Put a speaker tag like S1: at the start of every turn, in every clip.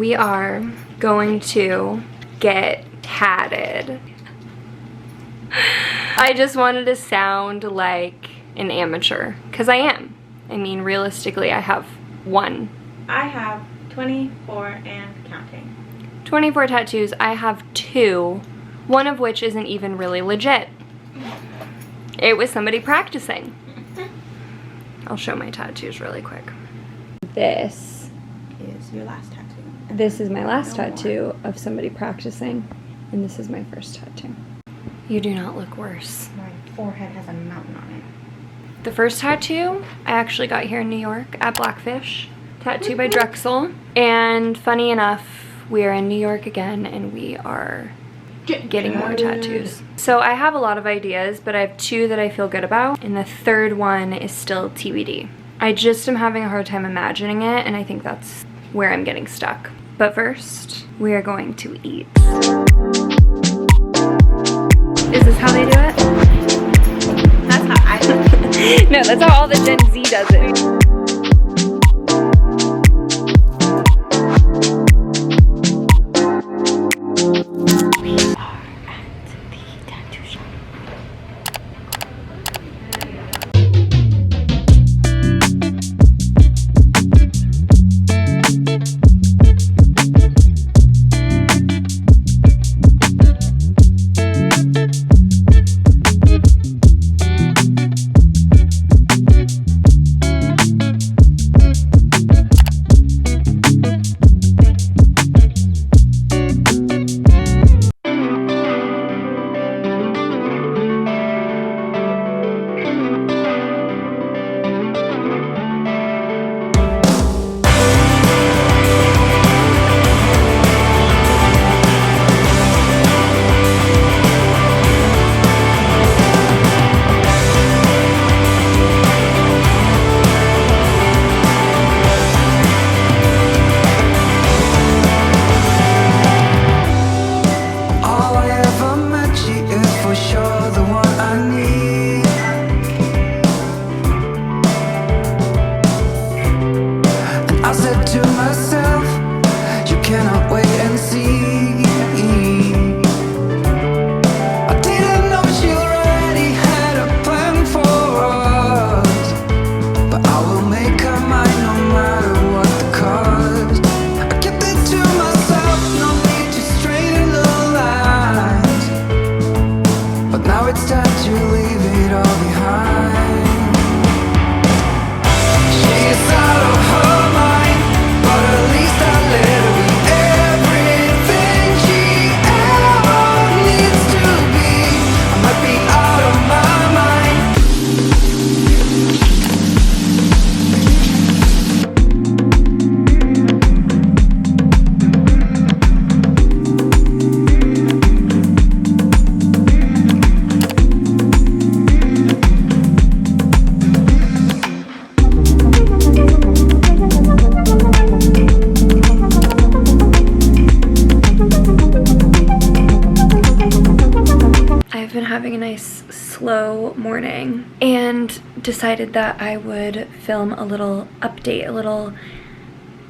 S1: We are going to get tatted. I just wanted to sound like an amateur, because I am. I mean, realistically, I have one.
S2: I have 24 and counting.
S1: 24 tattoos. I have 2, one of which isn't even really legit. It was somebody practicing. I'll show my tattoos really quick. This
S2: Is your last tattoo?
S1: This is my last tattoo of somebody practicing, and this is my first tattoo. You do not look worse.
S2: My forehead has a mountain on it.
S1: The first tattoo I actually got here in New York at Blackfish. Tattoo by Drexel. And funny enough, we are in New York again, and we are getting more tattoos. So I have a lot of ideas, but I have 2 that I feel good about, and the third one is still TBD. I just am having a hard time imagining it, and I think that's where I'm getting stuck. But first, we are going to eat. Is this how they do it?
S2: That's how I do it.
S1: No, that's how all the Gen Z does it. Slow morning and decided that I would film a little update, a little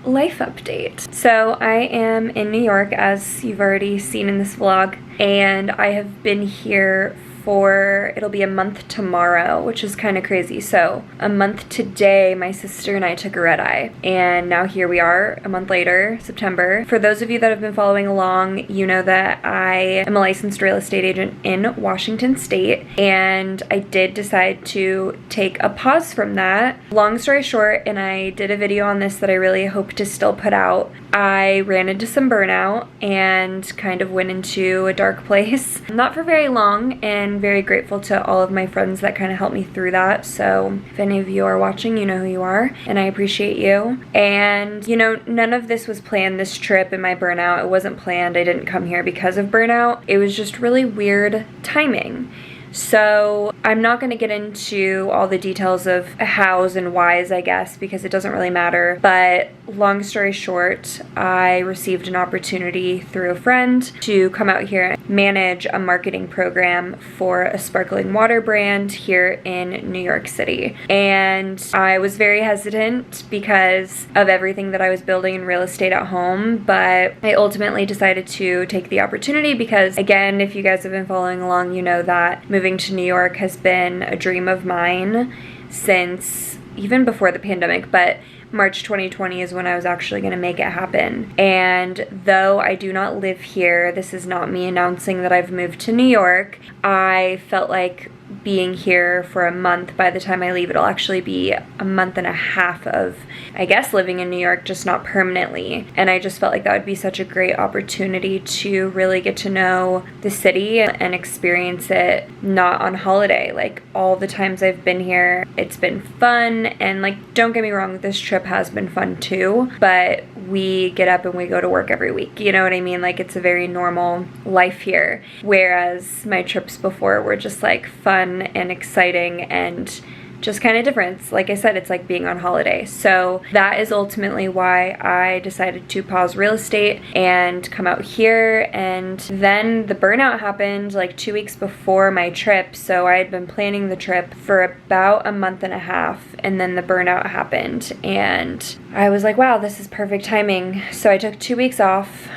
S1: life update. So I am in New York, as you've already seen in this vlog, and I have been here for, it'll be a month tomorrow, which is kind of crazy. So a month today, my sister and I took a red eye, and now here we are a month later, September. For those of you that have been following along, you know that I am a licensed real estate agent in Washington State, and I did decide to take a pause from that. Long story short, and I did a video on this that I really hope to still put out, I ran into some burnout and kind of went into a dark place. Not for very long, and very grateful to all of my friends that kind of helped me through that. So if any of you are watching, you know who you are, and I appreciate you. And you know, none of this was planned, this trip and my burnout. It wasn't planned. I didn't come here because of burnout. It was just really weird timing. So I'm not going to get into all the details of hows and whys, I guess, because it doesn't really matter. But long story short, I received an opportunity through a friend to come out here and manage a marketing program for a sparkling water brand here in New York City. And I was very hesitant because of everything that I was building in real estate at home, but I ultimately decided to take the opportunity because, again, if you guys have been following along, you know that moving to New York has been a dream of mine since even before the pandemic, but March 2020 is when I was actually going to make it happen. And though I do not live here, this is not me announcing that I've moved to New York, I felt like being here for a month, by the time I leave, it'll actually be a month and a half of, I guess, living in New York, just not permanently. And I just felt like that would be such a great opportunity to really get to know the city and experience it not on holiday. Like, all the times I've been here, it's been fun. And like, don't get me wrong, this trip has been fun too, but we get up and we go to work every week. You know what I mean? Like, it's a very normal life here. Whereas my trips before were just like fun and exciting and just kind of different. Like I said, it's like being on holiday. So that is ultimately why I decided to pause real estate and come out here. And then the burnout happened like 2 weeks before my trip. So I had been planning the trip for about a month and a half, and then the burnout happened. And I was like, wow, this is perfect timing. So I took 2 weeks off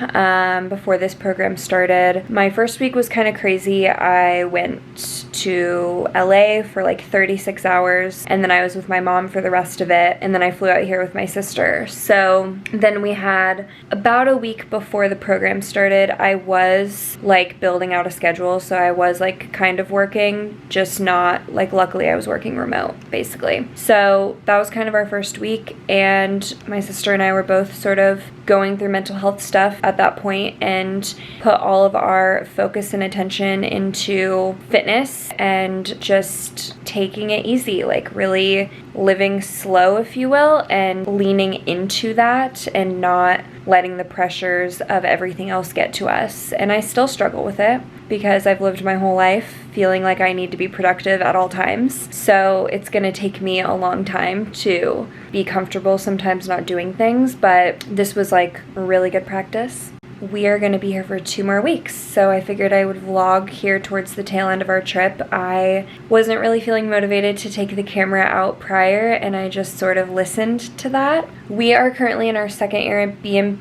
S1: before this program started. My first week was kind of crazy. I went to LA for like 36 hours, and then I was with my mom for the rest of it, and then I flew out here with my sister. So then we had about a week before the program started, I was like building out a schedule. So I was like kind of working, just not like, luckily I was working remote basically. So that was kind of our first week, and my sister and I were both sort of going through mental health stuff at that point and put all of our focus and attention into fitness and just taking it easy, like really living slow, if you will, and leaning into that and not letting the pressures of everything else get to us. And I still struggle with it because I've lived my whole life feeling like I need to be productive at all times. So it's gonna take me a long time to be comfortable sometimes not doing things, but this was like a really good practice. We are going to be here for 2 more weeks, so I figured I would vlog here towards the tail end of our trip. I wasn't really feeling motivated to take the camera out prior, and I just sort of listened to that. We are currently in our second Airbnb.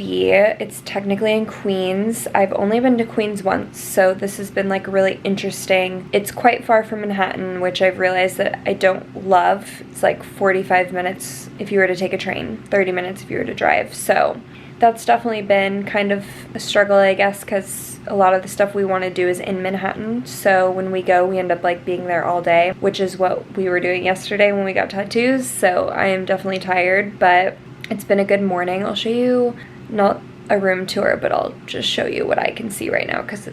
S1: It's technically in Queens. I've only been to Queens once, so this has been like really interesting. It's quite far from Manhattan, which I've realized that I don't love. It's like 45 minutes if you were to take a train, 30 minutes if you were to drive. So that's definitely been kind of a struggle, I guess, because a lot of the stuff we want to do is in Manhattan. So when we go, we end up like being there all day, which is what we were doing yesterday when we got tattoos. So I am definitely tired, but it's been a good morning. I'll show you, not a room tour, but I'll just show you what I can see right now because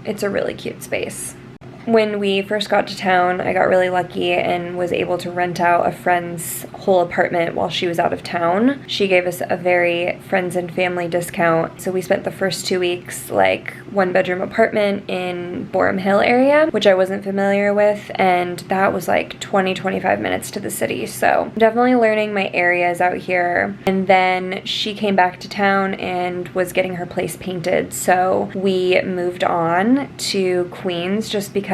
S1: it's a really cute space. When we first got to town, I got really lucky and was able to rent out a friend's whole apartment while she was out of town. She gave us a very friends and family discount. So we spent the first 2 weeks like 1-bedroom apartment in Boerum Hill area, which I wasn't familiar with. And that was like 20-25 minutes to the city. So I'm definitely learning my areas out here. And then she came back to town and was getting her place painted. So we moved on to Queens just because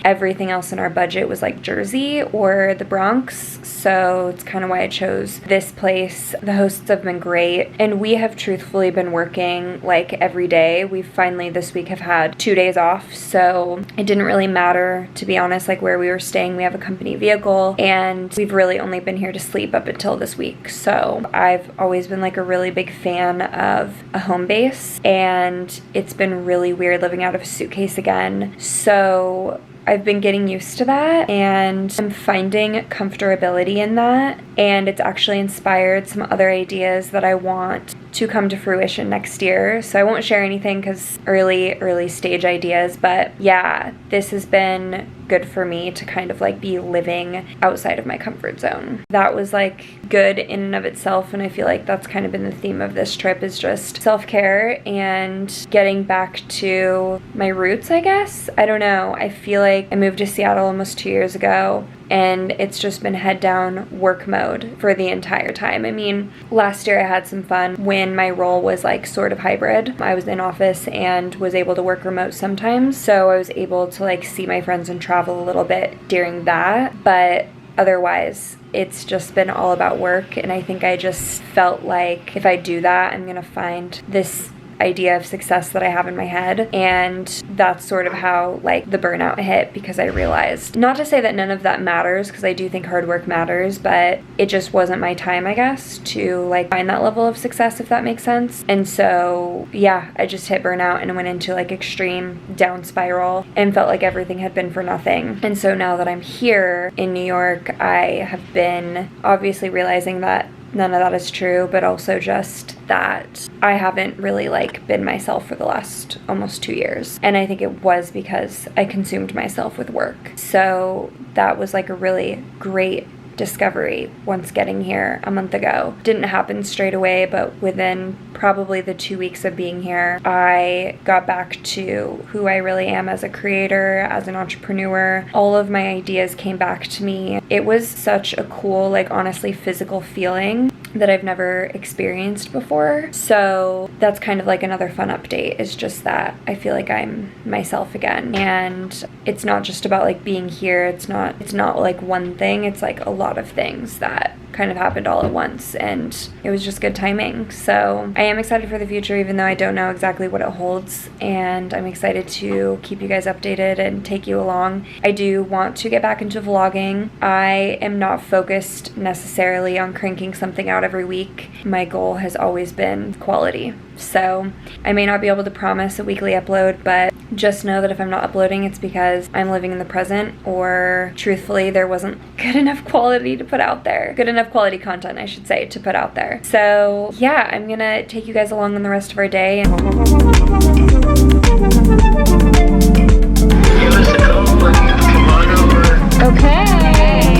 S1: everything else in our budget was like Jersey or the Bronx. So it's kind of why I chose this place. The hosts have been great, and we have truthfully been working like every day. We finally this week have had 2 days off, so it didn't really matter, to be honest, like where we were staying. We have a company vehicle, and we've really only been here to sleep up until this week. So I've always been like a really big fan of a home base, and it's been really weird living out of a suitcase again. So I've been getting used to that, and I'm finding comfortability in that, and it's actually inspired some other ideas that I want to come to fruition next year. So I won't share anything because early stage ideas, but yeah, this has been good for me to kind of like be living outside of my comfort zone. That was like good in and of itself, and I feel like that's kind of been the theme of this trip, is just self-care and getting back to my roots, I guess. I don't know. I feel like I moved to Seattle almost 2 years ago, and it's just been head down work mode for the entire time. I mean, last year I had some fun when my role was like sort of hybrid. I was in office and was able to work remote sometimes, so I was able to like see my friends and travel a little bit during that, but otherwise it's just been all about work. And I think I just felt like if I do that, I'm gonna find this idea of success that I have in my head, and that's sort of how like the burnout hit, because I realized, not to say that none of that matters, because I do think hard work matters, but it just wasn't my time, I guess, to like find that level of success, if that makes sense. And so yeah, I just hit burnout and went into like extreme down spiral and felt like everything had been for nothing. And so now that I'm here in New York, I have been obviously realizing that none of that is true, but also just that I haven't really like been myself for the last almost 2 years. And I think it was because I consumed myself with work. So that was like a really great discovery once getting here a month ago. Didn't happen straight away, but within probably the 2 weeks of being here, I got back to who I really am as a creator, as an entrepreneur. All of my ideas came back to me. It was such a cool, like honestly physical feeling that I've never experienced before. So that's kind of like another fun update, is just that I feel like I'm myself again. And it's not just about like being here. It's not like one thing. It's like a lot of things that kind of happened all at once, and it was just good timing. So I am excited for the future, even though I don't know exactly what it holds, and I'm excited to keep you guys updated and take you along. I do want to get back into vlogging. I am not focused necessarily on cranking something out every week. My goal has always been quality. So I may not be able to promise a weekly upload, but just know that if I'm not uploading, it's because I'm living in the present, or truthfully, there wasn't good enough quality to put out there. Good enough quality content, I should say, to put out there. So yeah, I'm gonna take you guys along on the rest of our day. Okay.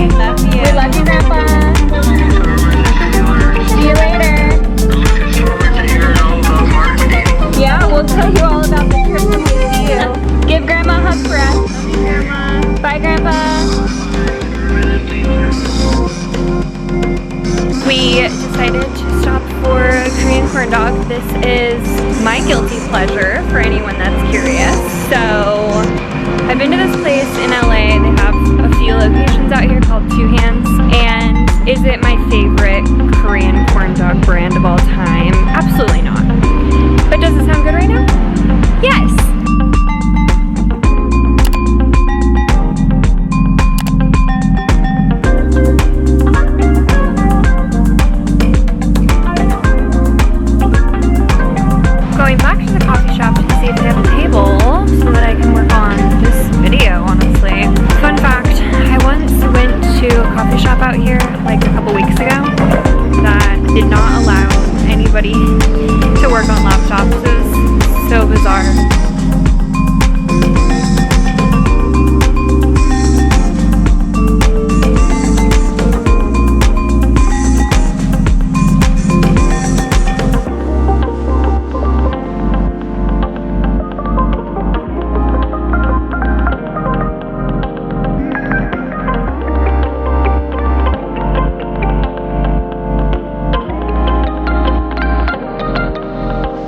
S1: Love you. We love you, Grandpa. See you later. Yeah, we'll tell you all about the trip when we see you. Give Grandma a hug for us. Love you, Grandma. Bye, Grandpa. We decided to stop for a Korean corn dog. This is my guilty pleasure, for anyone that's curious. So I've been to this place in LA. They have a few locations out here called Two Hands. And is it my favorite Korean corn dog brand of all time? Absolutely not. But does it sound good right now? Yes! Going back to the coffee shop to see if they have a table so that I can work on this video, honestly. Fun fact, I once went to a coffee shop out here like a couple weeks ago,